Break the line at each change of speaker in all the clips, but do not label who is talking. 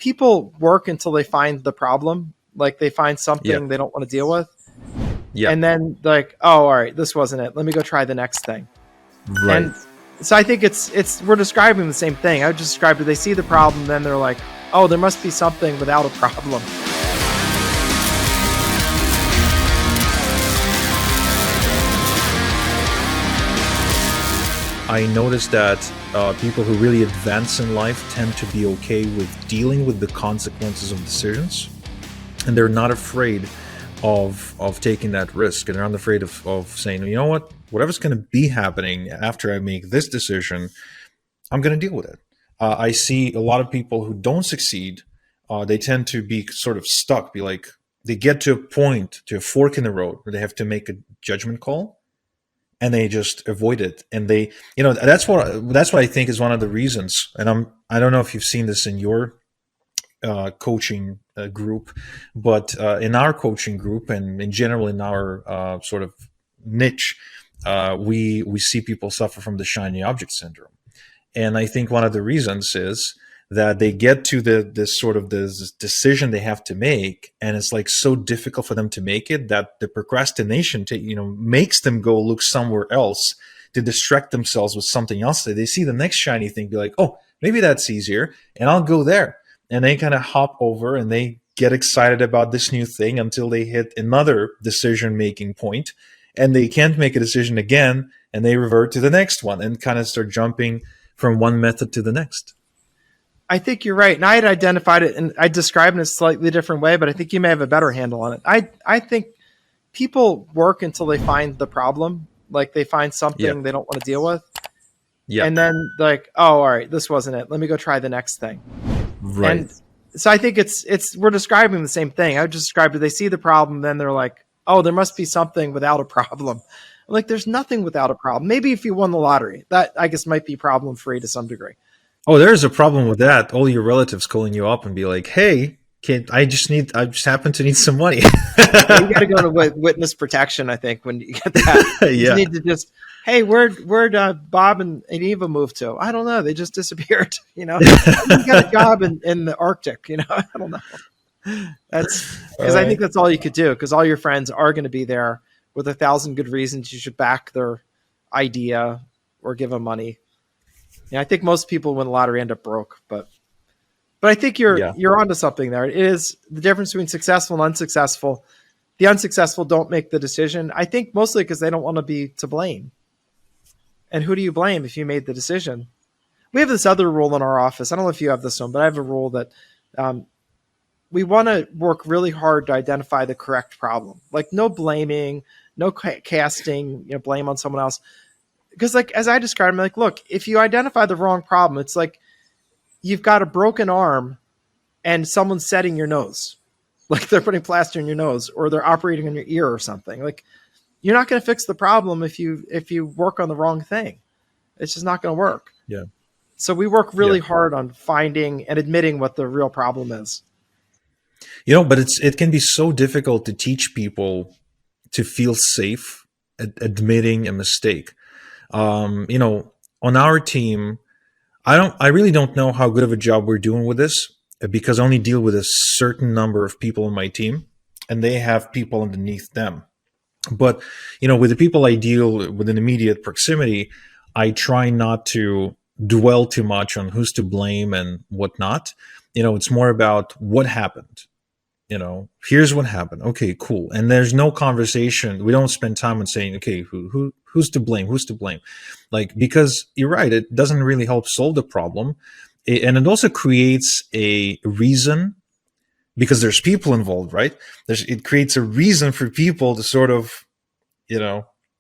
people work until they find the problem. Like they find
Yeah.
something they don't want to deal with.
Yeah.
And then they're like, oh, all right, this wasn't it. Let me go try the next thing.
Right.
And so I think we're describing the same thing. I would just describe it. They see the problem, then they're like, oh, there must be something without a problem.
I noticed that people who really advance in life tend to be okay with dealing with the consequences of decisions, and they're not afraid of taking that risk, and they're not afraid of saying, you know what, whatever's going to be happening after I make this decision, I'm going to deal with it. I see a lot of people who don't succeed. They tend to be sort of stuck, be like, they get to a point, to a fork in the road where they have to make a judgment call, and they just avoid it. And they, that's what I think is one of the reasons. And I don't know if you've seen this in your coaching group, but in our coaching group and in general in our sort of niche, we see people suffer from the shiny object syndrome. And I think one of the reasons is that they get to this decision they have to make, and it's like so difficult for them to make it that the procrastination makes them go look somewhere else to distract themselves with something else. They see the next shiny thing, be like, oh, maybe that's easier, and I'll go there. And they kind of hop over and they get excited about this new thing until they hit another decision-making point, and they can't make a decision again, and they revert to the next one and kind of start jumping from one method to the next.
I think you're right. And I had identified it and I described it in a slightly different way, but I think you may have a better handle on it. I think people work until they find the problem. Like they find something they don't want to deal with.
Yeah.
And then they're like, oh, all right, this wasn't it. Let me go try the next thing.
Right.
And so I think we're describing the same thing. I would just describe it. They see the problem, then they're like, oh, there must be something without a problem. I'm like, there's nothing without a problem.Maybe if you won the lottery, that I guess might be problem free to some degree.
Oh, there's a problem with that. All your relatives calling you up and be like, hey, I just happen to need some money.
You got to go to witness protection, I think, when you get that. You need to hey, where'd Bob and Eva move to? I don't know. They just disappeared. You got a job in the Arctic. I don't know. That's because I think that's all you could do, because all your friends are going to be there with 1,000 good reasons you should back their idea or give them money. I think most people win the lottery end up broke, but I think you're onto something there. It is the difference between successful and unsuccessful. The unsuccessful don't make the decision. I think mostly because they don't want to be to blame. And who do you blame if you made the decision? We have this other rule in our office. I don't know if you have this one, but I have a rule that we want to work really hard to identify the correct problem. Like no blaming, no casting, blame on someone else. Because like, as I described, I'm like, look, if you identify the wrong problem, it's like you've got a broken arm and someone's setting your nose. Like they're putting plaster in your nose or they're operating on your ear or something. Like you're not going to fix the problem if you work on the wrong thing. It's just not going to work.
Yeah.
So we work really hard on finding and admitting what the real problem is.
But it can be so difficult to teach people to feel safe at admitting a mistake. On our team, I really don't know how good of a job we're doing with this, because I only deal with a certain number of people on my team and they have people underneath them. But, with the people I deal with in immediate proximity, I try not to dwell too much on who's to blame and whatnot. It's more about what happened. Here's what happened. Okay, cool. And there's no conversation. We don't spend time on saying, okay, who's to blame? Who's to blame? Like, because you're right, it doesn't really help solve the problem. And it also creates a reason, because there's people involved, right? It creates a reason for people to sort of,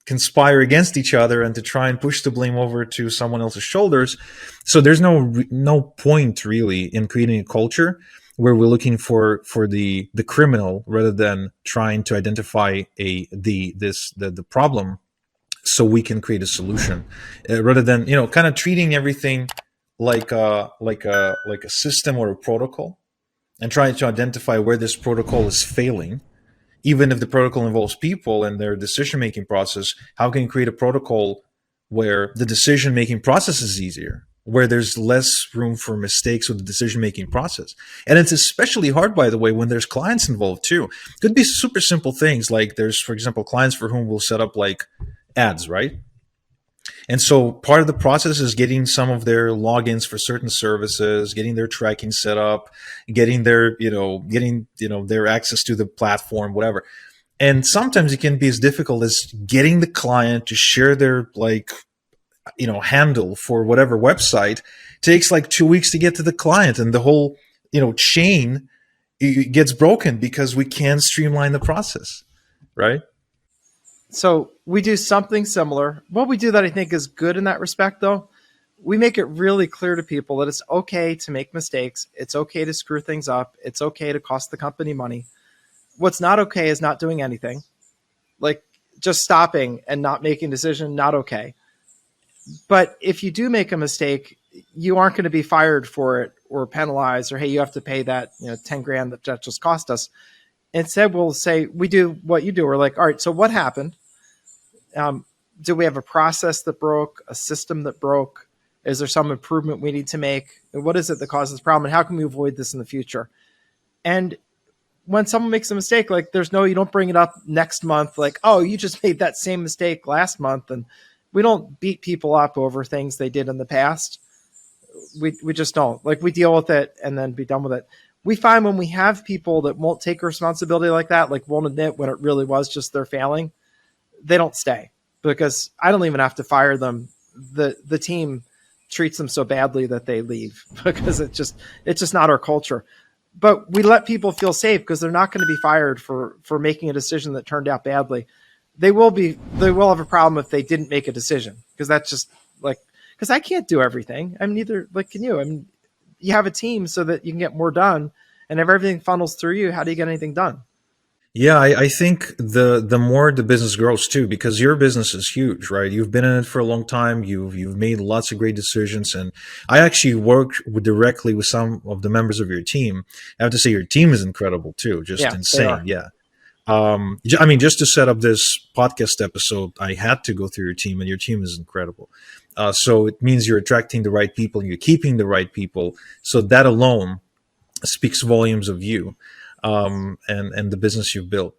conspire against each other and to try and push the blame over to someone else's shoulders. So there's no point really in creating a culture where we're looking for the criminal rather than trying to identify the problem so we can create a solution, rather than kind of treating everything like a system or a protocol and trying to identify where this protocol is failing. Even if the protocol involves people and their decision-making process, how can you create a protocol where the decision-making process is easier, where there's less room for mistakes with the decision-making process. And it's especially hard, by the way, when there's clients involved too. It could be super simple things like there's, for example, clients for whom we'll set up like ads, right? And so part of the process is getting some of their logins for certain services, getting their tracking set up, getting their, their access to the platform, whatever. And sometimes it can be as difficult as getting the client to share their handle for whatever website. It takes like 2 weeks to get to the client, and the whole, chain gets broken because we can't streamline the process, right?
So we do something similar. What we do that I think is good in that respect, though, we make it really clear to people that it's okay to make mistakes. It's okay to screw things up. It's okay to cost the company money. What's not okay is not doing anything, like just stopping and not making a decision, not okay. But if you do make a mistake, you aren't going to be fired for it or penalized or, hey, you have to pay that, 10 grand that just cost us. Instead, we'll say, we do what you do. We're like, all right, so what happened? Do we have a process that broke, a system that broke? Is there some improvement we need to make? And what is it that causes this problem? And how can we avoid this in the future? And when someone makes a mistake, like you don't bring it up next month, like, oh, you just made that same mistake last month. And we don't beat people up over things they did in the past. We just don't. Like, we deal with it and then be done with it. We find when we have people that won't take responsibility like that, like won't admit when it really was just their failing, they don't stay, because I don't even have to fire them. The team treats them so badly that they leave because it's just not our culture. But we let people feel safe because they're not going to be fired for making a decision that turned out badly. They will have a problem if they didn't make a decision, because that's just because I can't do everything. I'm neither can you. I mean, you have a team so that you can get more done, and if everything funnels through you, how do you get anything done?
Yeah, I think the more the business grows too, because your business is huge, right? You've been in it for a long time. You've made lots of great decisions, and I actually work directly with some of the members of your team. I have to say, your team is incredible too, just insane. Yeah. I mean, just to set up this podcast episode, I had to go through your team, and your team is incredible. So it means you're attracting the right people and you're keeping the right people. So that alone speaks volumes of you. And the business you've built.